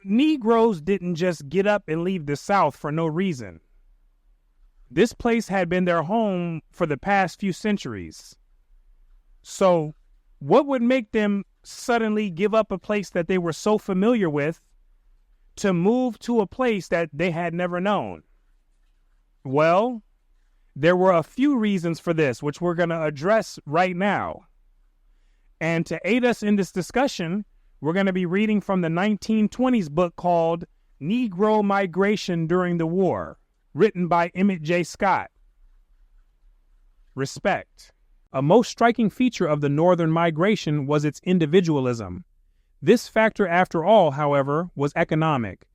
Negroes didn't just get up and leave the South for no reason. This place had been their home for the past few centuries. So, what would make them suddenly give up a place that they were so familiar with to move to a place that they had never known? Well, there were a few reasons for this, which we're going to address right now. And to aid us in this discussion, we're going to be reading from the 1920s book called Negro Migration During the War, written by Emmett J. Scott. Respect. A most striking feature of the Northern migration was its individualism. This factor, after all, however, was economic.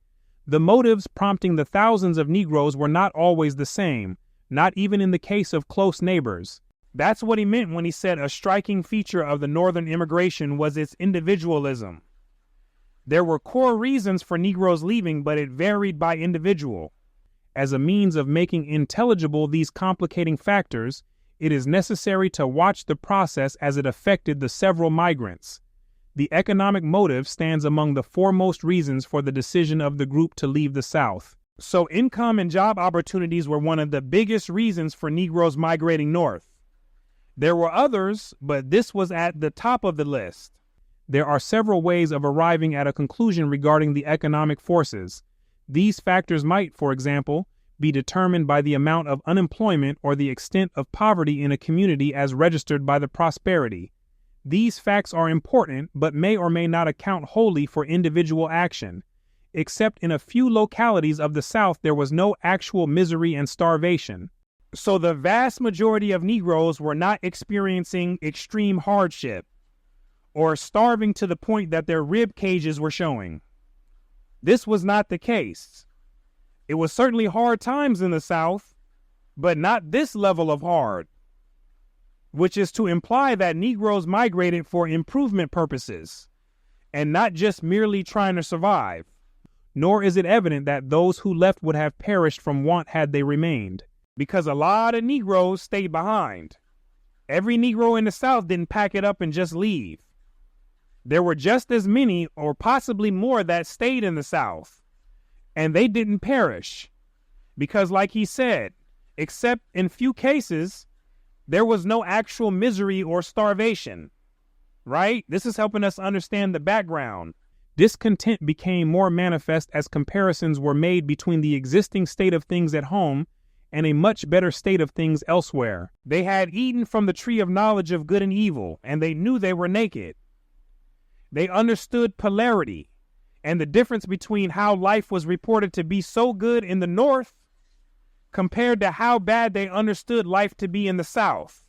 The motives prompting the thousands of Negroes were not always the same, not even in the case of close neighbors. That's what he meant when he said a striking feature of the Northern immigration was its individualism. There were core reasons for Negroes leaving, but it varied by individual. As a means of making intelligible these complicating factors, it is necessary to watch the process as it affected the several migrants. The economic motive stands among the foremost reasons for the decision of the group to leave the South. So income and job opportunities were one of the biggest reasons for Negroes migrating north. There were others, but this was at the top of the list. There are several ways of arriving at a conclusion regarding the economic forces. These factors might, for example, be determined by the amount of unemployment or the extent of poverty in a community as registered by the prosperity. These facts are important, but may or may not account wholly for individual action. Except in a few localities of the South, there was no actual misery and starvation. So the vast majority of Negroes were not experiencing extreme hardship or starving to the point that their rib cages were showing. This was not the case. It was certainly hard times in the South, but not this level of hard, which is to imply that Negroes migrated for improvement purposes and not just merely trying to survive. Nor is it evident that those who left would have perished from want had they remained, because a lot of Negroes stayed behind. Every Negro in the South didn't pack it up and just leave. There were just as many or possibly more that stayed in the South, and they didn't perish because, like he said, except in few cases, there was no actual misery or starvation, right? This is helping us understand the background. Discontent became more manifest as comparisons were made between the existing state of things at home and a much better state of things elsewhere. They had eaten from the tree of knowledge of good and evil, and they knew they were naked. They understood polarity and the difference between how life was reported to be so good in the North compared to how bad they understood life to be in the South.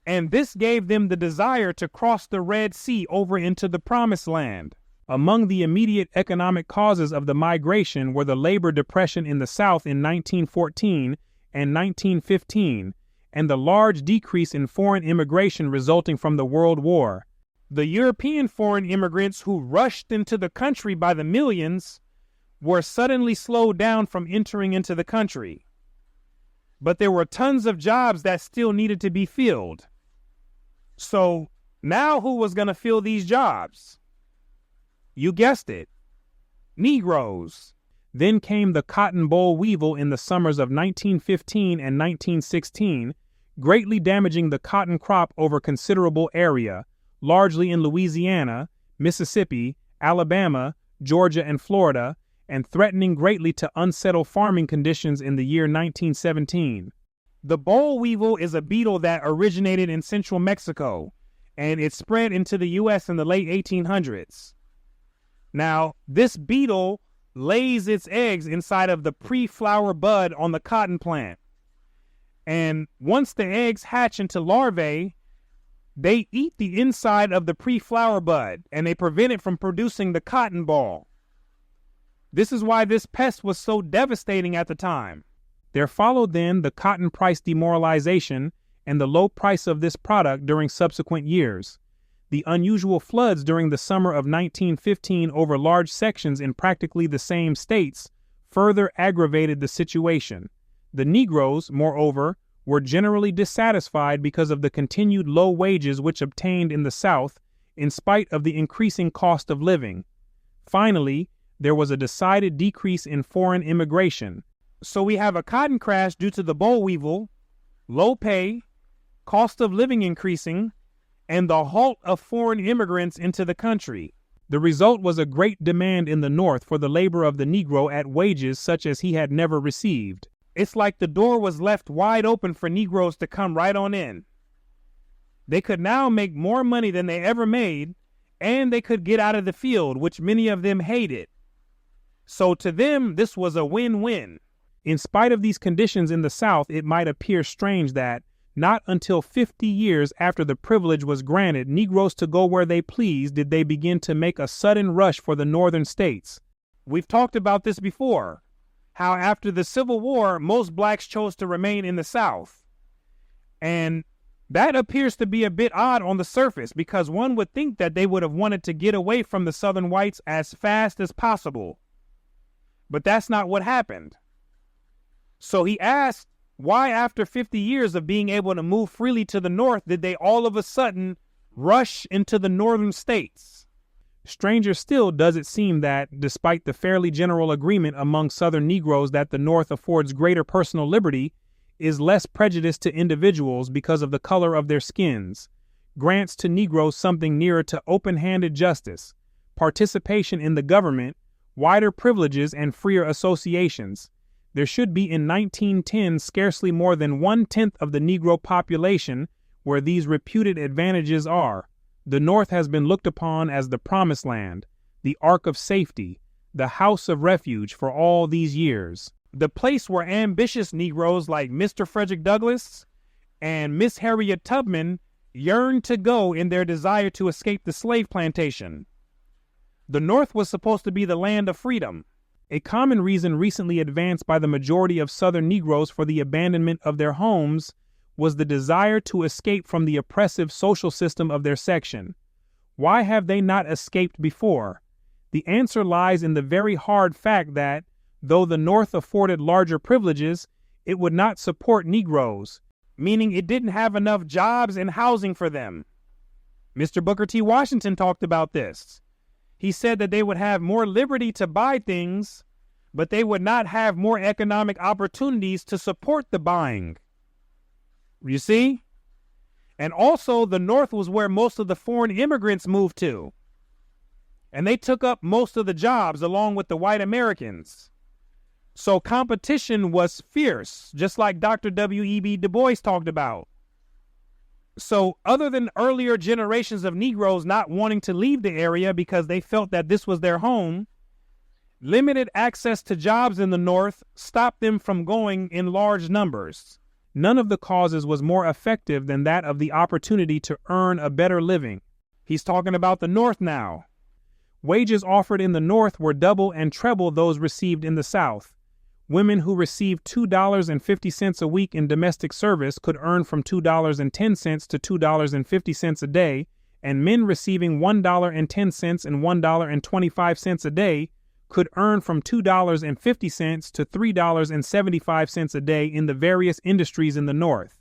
And this gave them the desire to cross the Red Sea over into the Promised Land. Among the immediate economic causes of the migration were the labor depression in the South in 1914 and 1915, and the large decrease in foreign immigration resulting from the World War. The European foreign immigrants who rushed into the country by the millions were suddenly slowed down from entering into the country. But there were tons of jobs that still needed to be filled. So now who was going to fill these jobs? You guessed it, Negroes. Then came the cotton boll weevil in the summers of 1915 and 1916, greatly damaging the cotton crop over considerable area, largely in Louisiana, Mississippi, Alabama, Georgia, and Florida, and threatening greatly to unsettle farming conditions in the year 1917. The boll weevil is a beetle that originated in central Mexico, and it spread into the U.S. in the late 1800s. Now, this beetle lays its eggs inside of the pre-flower bud on the cotton plant. And once the eggs hatch into larvae, they eat the inside of the pre-flower bud, and they prevent it from producing the cotton ball. This is why this pest was so devastating at the time. There followed then the cotton price demoralization and the low price of this product during subsequent years. The unusual floods during the summer of 1915 over large sections in practically the same states further aggravated the situation. The Negroes, moreover, were generally dissatisfied because of the continued low wages which obtained in the South in spite of the increasing cost of living. Finally, there was a decided decrease in foreign immigration. So we have a cotton crash due to the boll weevil, low pay, cost of living increasing, and the halt of foreign immigrants into the country. The result was a great demand in the North for the labor of the Negro at wages such as he had never received. It's like the door was left wide open for Negroes to come right on in. They could now make more money than they ever made, and they could get out of the field, which many of them hated. So to them, this was a win-win. In spite of these conditions in the South, it might appear strange that, not until 50 years after the privilege was granted Negroes to go where they pleased did they begin to make a sudden rush for the northern states. We've talked about this before, how after the Civil War, most blacks chose to remain in the South. And that appears to be a bit odd on the surface because one would think that they would have wanted to get away from the Southern whites as fast as possible. But that's not what happened. So he asked, why after 50 years of being able to move freely to the North did they all of a sudden rush into the northern states? Stranger still does it seem that, despite the fairly general agreement among Southern Negroes that the North affords greater personal liberty, is less prejudice to individuals because of the color of their skins, grants to Negroes something nearer to open-handed justice, participation in the government, wider privileges, and freer associations. There should be in 1910 scarcely more than 1/10 of the Negro population where these reputed advantages are. The North has been looked upon as the promised land, the ark of safety, the house of refuge for all these years. The place where ambitious Negroes like Mr. Frederick Douglass and Miss Harriet Tubman yearned to go in their desire to escape the slave plantation. The North was supposed to be the land of freedom. A common reason recently advanced by the majority of Southern Negroes for the abandonment of their homes was the desire to escape from the oppressive social system of their section. Why have they not escaped before? The answer lies in the very hard fact that, though the North afforded larger privileges, it would not support Negroes, meaning it didn't have enough jobs and housing for them. Mr. Booker T. Washington talked about this. He said that they would have more liberty to buy things, but they would not have more economic opportunities to support the buying. You see? And also, the North was where most of the foreign immigrants moved to. And they took up most of the jobs along with the white Americans. So competition was fierce, just like Dr. W.E.B. Du Bois talked about. So other than earlier generations of Negroes not wanting to leave the area because they felt that this was their home, limited access to jobs in the North stopped them from going in large numbers. None of the causes was more effective than that of the opportunity to earn a better living. He's talking about the North now. Wages offered in the North were double and treble those received in the South. Women who received $2.50 a week in domestic service could earn from $2.10 to $2.50 a day, and men receiving $1.10 and $1.25 a day could earn from $2.50 to $3.75 a day in the various industries in the North.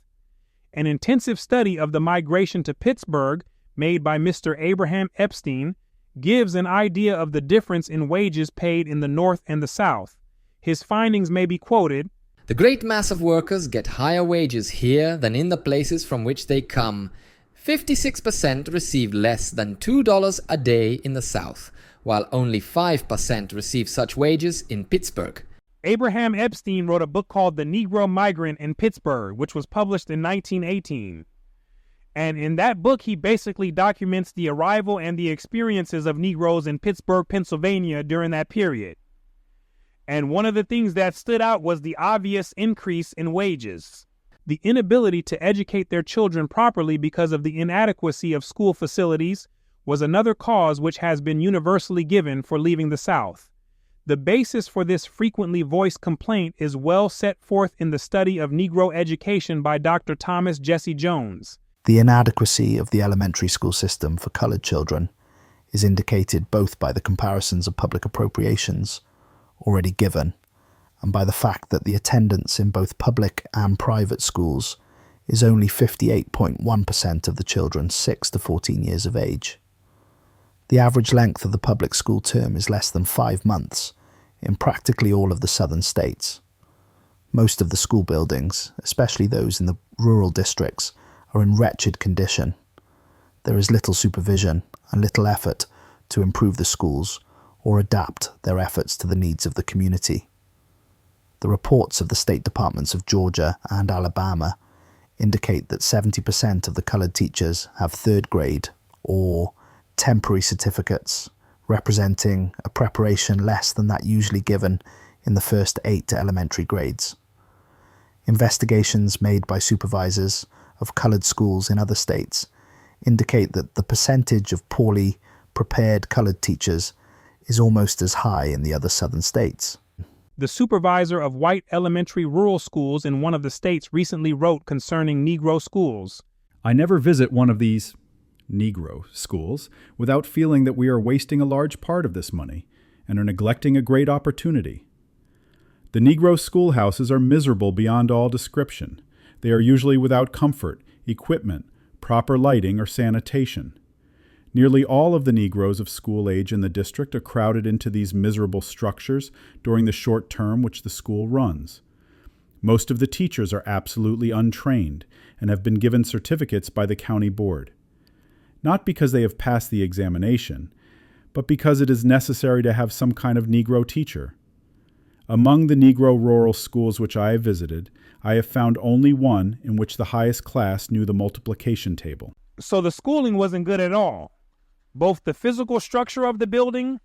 An intensive study of the migration to Pittsburgh, made by Mr. Abraham Epstein, gives an idea of the difference in wages paid in the North and the South. His findings may be quoted. The great mass of workers get higher wages here than in the places from which they come. 56% receive less than $2 a day in the South, while only 5% receive such wages in Pittsburgh. Abraham Epstein wrote a book called The Negro Migrant in Pittsburgh, which was published in 1918. And in that book, he basically documents the arrival and the experiences of Negroes in Pittsburgh, Pennsylvania during that period. And one of the things that stood out was the obvious increase in wages. The inability to educate their children properly because of the inadequacy of school facilities was another cause which has been universally given for leaving the South. The basis for this frequently voiced complaint is well set forth in the study of Negro Education by Dr. Thomas Jesse Jones. The inadequacy of the elementary school system for coloured children is indicated both by the comparisons of public appropriations already given, and by the fact that the attendance in both public and private schools is only 58.1% of the children 6 to 14 years of age. The average length of the public school term is less than 5 months in practically all of the southern states. Most of the school buildings, especially those in the rural districts, are in wretched condition. There is little supervision and little effort to improve the schools or adapt their efforts to the needs of the community. The reports of the state departments of Georgia and Alabama indicate that 70% of the coloured teachers have third grade or temporary certificates, representing a preparation less than that usually given in the first 8 elementary grades. Investigations made by supervisors of coloured schools in other states indicate that the percentage of poorly prepared coloured teachers is almost as high in the other southern states. The supervisor of white elementary rural schools in one of the states recently wrote concerning Negro schools. I never visit one of these Negro schools without feeling that we are wasting a large part of this money and are neglecting a great opportunity. The Negro schoolhouses are miserable beyond all description. They are usually without comfort, equipment, proper lighting, or sanitation. Nearly all of the Negroes of school age in the district are crowded into these miserable structures during the short term which the school runs. Most of the teachers are absolutely untrained and have been given certificates by the county board. Not because they have passed the examination, but because it is necessary to have some kind of Negro teacher. Among the Negro rural schools which I have visited, I have found only one in which the highest class knew the multiplication table. So the schooling wasn't good at all. Both the physical structure of the building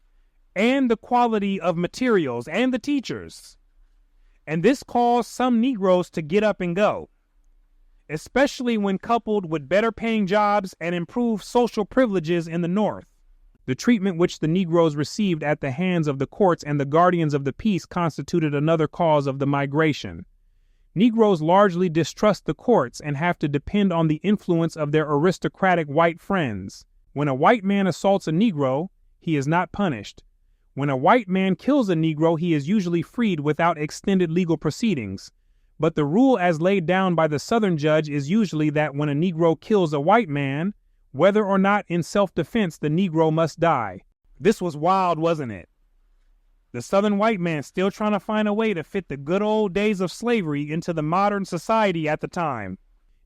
and the quality of materials and the teachers. And this caused some Negroes to get up and go, especially when coupled with better paying jobs and improved social privileges in the North. The treatment which the Negroes received at the hands of the courts and the guardians of the peace constituted another cause of the migration. Negroes largely distrust the courts and have to depend on the influence of their aristocratic white friends. When a white man assaults a Negro, he is not punished. When a white man kills a Negro, he is usually freed without extended legal proceedings. But the rule as laid down by the Southern judge is usually that when a Negro kills a white man, whether or not in self-defense, the Negro must die. This was wild, wasn't it? The Southern white man still trying to find a way to fit the good old days of slavery into the modern society at the time.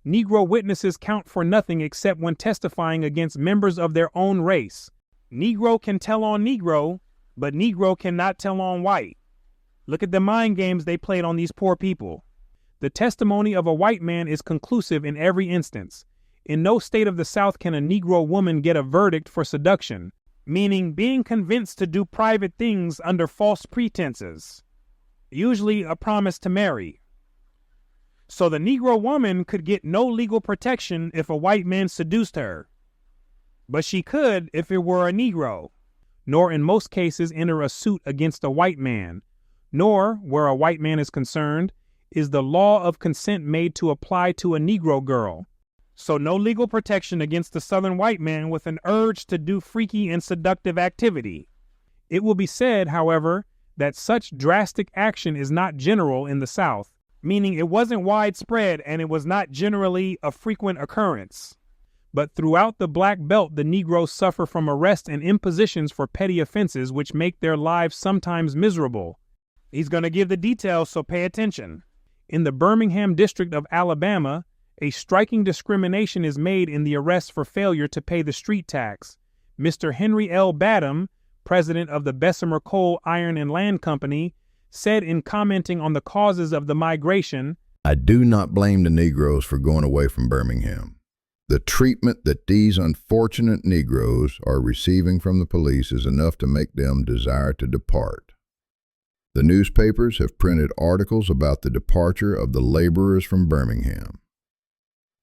Negro witnesses count for nothing except when testifying against members of their own race. Negro can tell on Negro, but Negro cannot tell on white. Look at the mind games they played on these poor people. The testimony of a white man is conclusive in every instance. In no state of the South can a Negro woman get a verdict for seduction, meaning being convinced to do private things under false pretenses, usually a promise to marry. So the Negro woman could get no legal protection if a white man seduced her, but she could if it were a Negro, nor in most cases enter a suit against a white man, nor, where a white man is concerned, is the law of consent made to apply to a Negro girl. So no legal protection against the Southern white man with an urge to do freaky and seductive activity. It will be said, however, that such drastic action is not general in the South, meaning it wasn't widespread and it was not generally a frequent occurrence. But throughout the Black Belt, the Negroes suffer from arrest and impositions for petty offenses which make their lives sometimes miserable. He's going to give the details, so pay attention. In the Birmingham district of Alabama, a striking discrimination is made in the arrest for failure to pay the street tax. Mr. Henry L. Badam, president of the Bessemer Coal, Iron and Land Company, said in commenting on the causes of the migration, "I do not blame the Negroes for going away from Birmingham. The treatment that these unfortunate Negroes are receiving from the police is enough to make them desire to depart. The newspapers have printed articles about the departure of the laborers from Birmingham.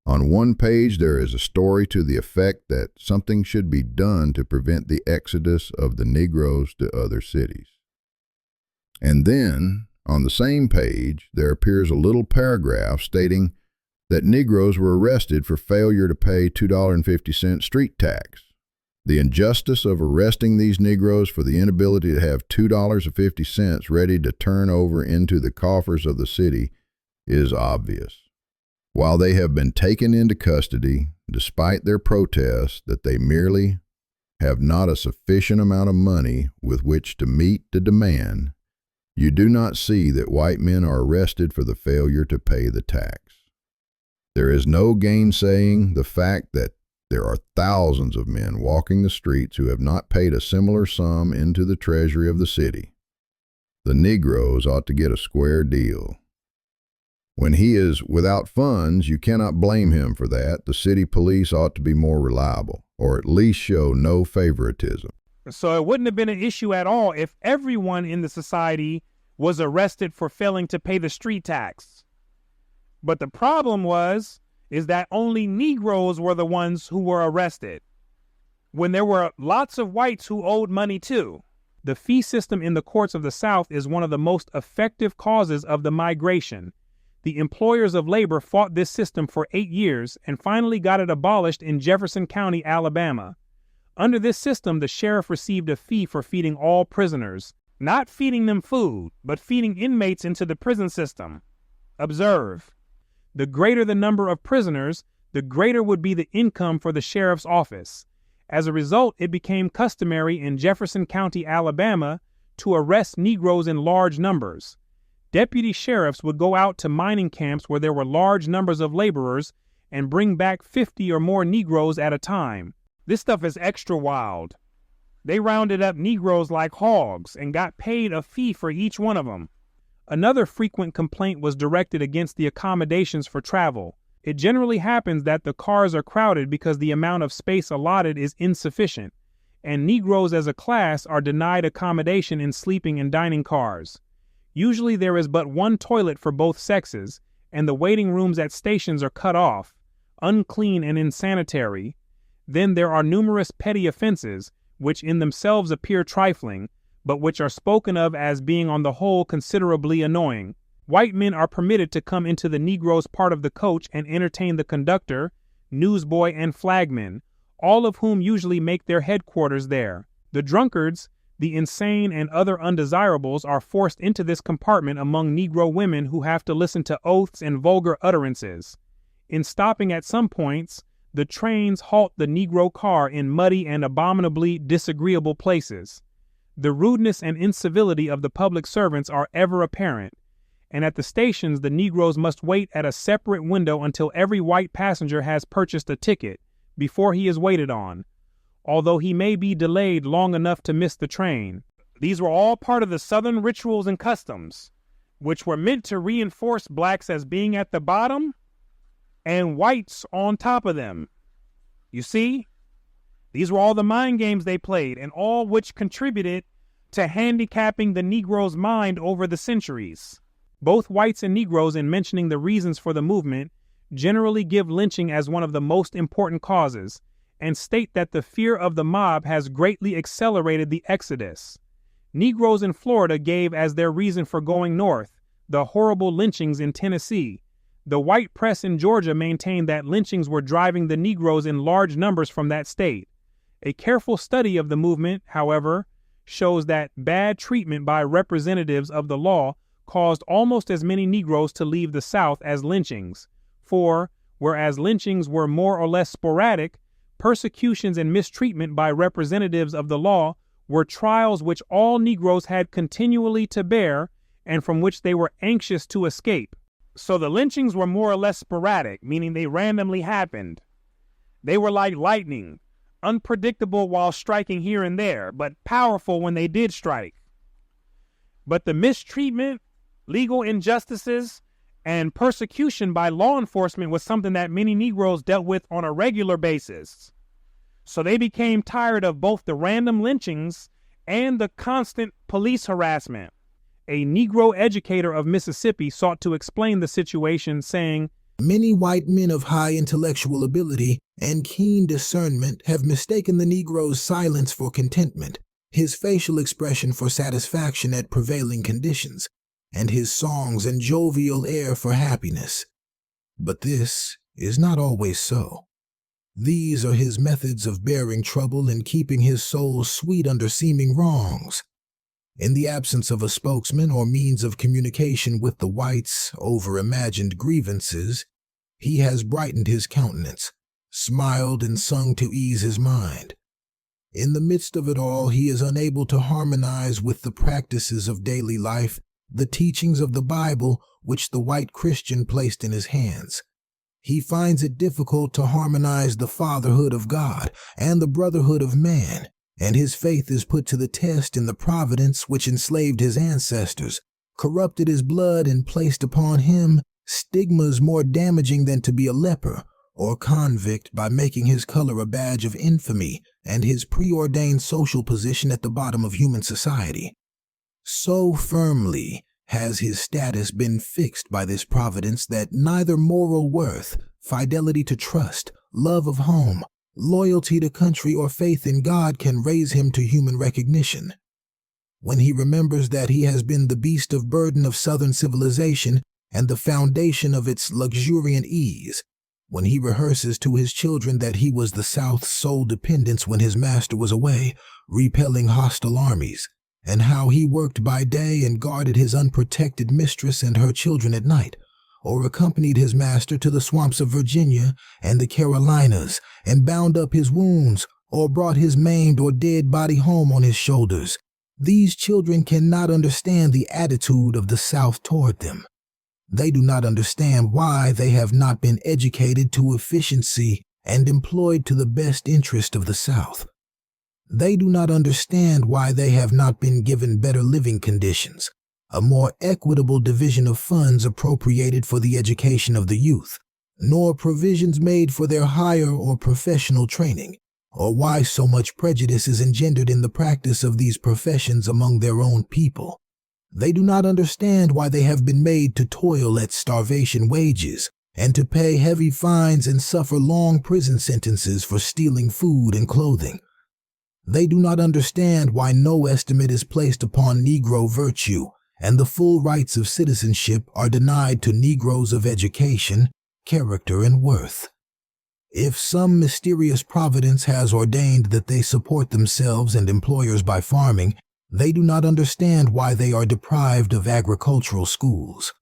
On one page there is a story to the effect that something should be done to prevent the exodus of the Negroes to other cities. And then, on the same page, there appears a little paragraph stating that Negroes were arrested for failure to pay $2.50 street tax. The injustice of arresting these Negroes for the inability to have $2.50 ready to turn over into the coffers of the city is obvious. While they have been taken into custody, despite their protests that they merely have not a sufficient amount of money with which to meet the demand, you do not see that white men are arrested for the failure to pay the tax. There is no gainsaying the fact that there are thousands of men walking the streets who have not paid a similar sum into the treasury of the city. The Negroes ought to get a square deal. When he is without funds, you cannot blame him for that. The city police ought to be more reliable, or at least show no favoritism. So it wouldn't have been an issue at all if everyone in the society was arrested for failing to pay the street tax. But the problem is that only Negroes were the ones who were arrested, when there were lots of whites who owed money too. The fee system in the courts of the South is one of the most effective causes of the migration. The employers of labor fought this system for 8 years and finally got it abolished in Jefferson County, Alabama. Under this system, the sheriff received a fee for feeding all prisoners, not feeding them food, but feeding inmates into the prison system. Observe, the greater the number of prisoners, the greater would be the income for the sheriff's office. As a result, it became customary in Jefferson County, Alabama, to arrest Negroes in large numbers. Deputy sheriffs would go out to mining camps where there were large numbers of laborers and bring back 50 or more Negroes at a time. This stuff is extra wild. They rounded up Negroes like hogs and got paid a fee for each one of them. Another frequent complaint was directed against the accommodations for travel. It generally happens that the cars are crowded because the amount of space allotted is insufficient, and Negroes as a class are denied accommodation in sleeping and dining cars. Usually there is but one toilet for both sexes, and the waiting rooms at stations are cut off, unclean and insanitary. Then there are numerous petty offenses, which in themselves appear trifling, but which are spoken of as being on the whole considerably annoying. White men are permitted to come into the Negroes' part of the coach and entertain the conductor, newsboy, and flagman, all of whom usually make their headquarters there. The drunkards, the insane, and other undesirables are forced into this compartment among Negro women who have to listen to oaths and vulgar utterances. In stopping at some points, the trains halt the Negro car in muddy and abominably disagreeable places. The rudeness and incivility of the public servants are ever apparent, and at the stations the Negroes must wait at a separate window until every white passenger has purchased a ticket before he is waited on, although he may be delayed long enough to miss the train. These were all part of the Southern rituals and customs, which were meant to reinforce blacks as being at the bottom and whites on top of them. You see, these were all the mind games they played, and all which contributed to handicapping the Negro's mind over the centuries. Both whites and Negroes, in mentioning the reasons for the movement, generally give lynching as one of the most important causes, and state that the fear of the mob has greatly accelerated the exodus. Negroes in Florida gave as their reason for going north the horrible lynchings in Tennessee. The white press in Georgia maintained that lynchings were driving the Negroes in large numbers from that state. A careful study of the movement, however, shows that bad treatment by representatives of the law caused almost as many Negroes to leave the South as lynchings. For, whereas lynchings were more or less sporadic, persecutions and mistreatment by representatives of the law were trials which all Negroes had continually to bear and from which they were anxious to escape. So the lynchings were more or less sporadic, meaning they randomly happened. They were like lightning, unpredictable while striking here and there, but powerful when they did strike. But the mistreatment, legal injustices, and persecution by law enforcement was something that many Negroes dealt with on a regular basis. So they became tired of both the random lynchings and the constant police harassment. A Negro educator of Mississippi sought to explain the situation, saying, "Many white men of high intellectual ability and keen discernment have mistaken the Negro's silence for contentment, his facial expression for satisfaction at prevailing conditions, and his songs and jovial air for happiness. But this is not always so. These are his methods of bearing trouble and keeping his soul sweet under seeming wrongs. In the absence of a spokesman or means of communication with the whites over imagined grievances, he has brightened his countenance, smiled and sung to ease his mind. In the midst of it all, he is unable to harmonize with the practices of daily life, the teachings of the Bible which the white Christian placed in his hands. He finds it difficult to harmonize the fatherhood of God and the brotherhood of man, and his faith is put to the test in the providence which enslaved his ancestors, corrupted his blood, and placed upon him stigmas more damaging than to be a leper or convict by making his color a badge of infamy and his preordained social position at the bottom of human society. So firmly has his status been fixed by this providence that neither moral worth, fidelity to trust, love of home, loyalty to country, or faith in God can raise him to human recognition. When he remembers that he has been the beast of burden of Southern civilization and the foundation of its luxuriant ease, when he rehearses to his children that he was the South's sole dependence when his master was away, repelling hostile armies, and how he worked by day and guarded his unprotected mistress and her children at night, or accompanied his master to the swamps of Virginia and the Carolinas and bound up his wounds, or brought his maimed or dead body home on his shoulders, these children cannot understand the attitude of the South toward them. They do not understand why they have not been educated to efficiency and employed to the best interest of the South. They do not understand why they have not been given better living conditions, a more equitable division of funds appropriated for the education of the youth, nor provisions made for their higher or professional training, or why so much prejudice is engendered in the practice of these professions among their own people. They do not understand why they have been made to toil at starvation wages and to pay heavy fines and suffer long prison sentences for stealing food and clothing. They do not understand why no estimate is placed upon Negro virtue and the full rights of citizenship are denied to Negroes of education, character, and worth. If some mysterious providence has ordained that they support themselves and employers by farming, they do not understand why they are deprived of agricultural schools.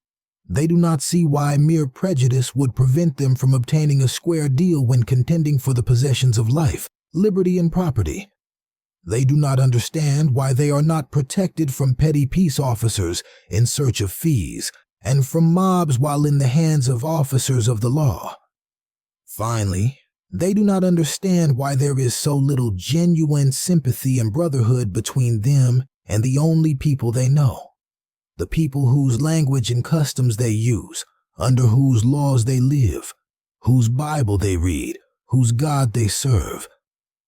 They do not see why mere prejudice would prevent them from obtaining a square deal when contending for the possessions of life, liberty, and property. They do not understand why they are not protected from petty peace officers in search of fees and from mobs while in the hands of officers of the law. Finally, they do not understand why there is so little genuine sympathy and brotherhood between them and the only people they know, the people whose language and customs they use, under whose laws they live, whose Bible they read, whose God they serve.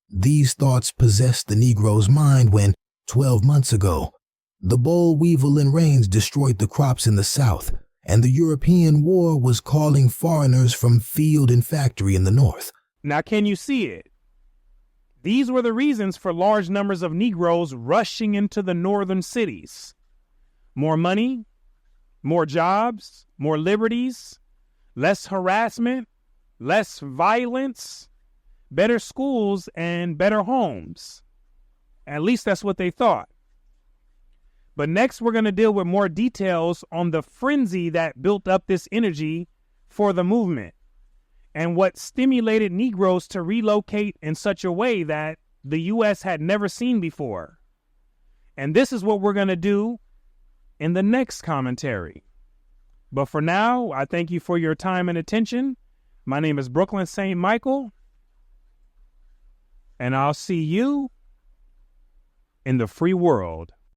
These thoughts possessed the Negro's mind when, 12 months ago, the boll weevil and rains destroyed the crops in the South, and the European war was calling foreigners from field and factory in the North. Now, can you see it? These were the reasons for large numbers of Negroes rushing into the northern cities. More money, more jobs, more liberties, less harassment, less violence, better schools, and better homes. At least that's what they thought. But next, we're going to deal with more details on the frenzy that built up this energy for the movement and what stimulated Negroes to relocate in such a way that the U.S. had never seen before. And this is what we're going to do in the next commentary. But for now, I thank you for your time and attention. My name is Brooklyn St. Michael, and I'll see you in the free world.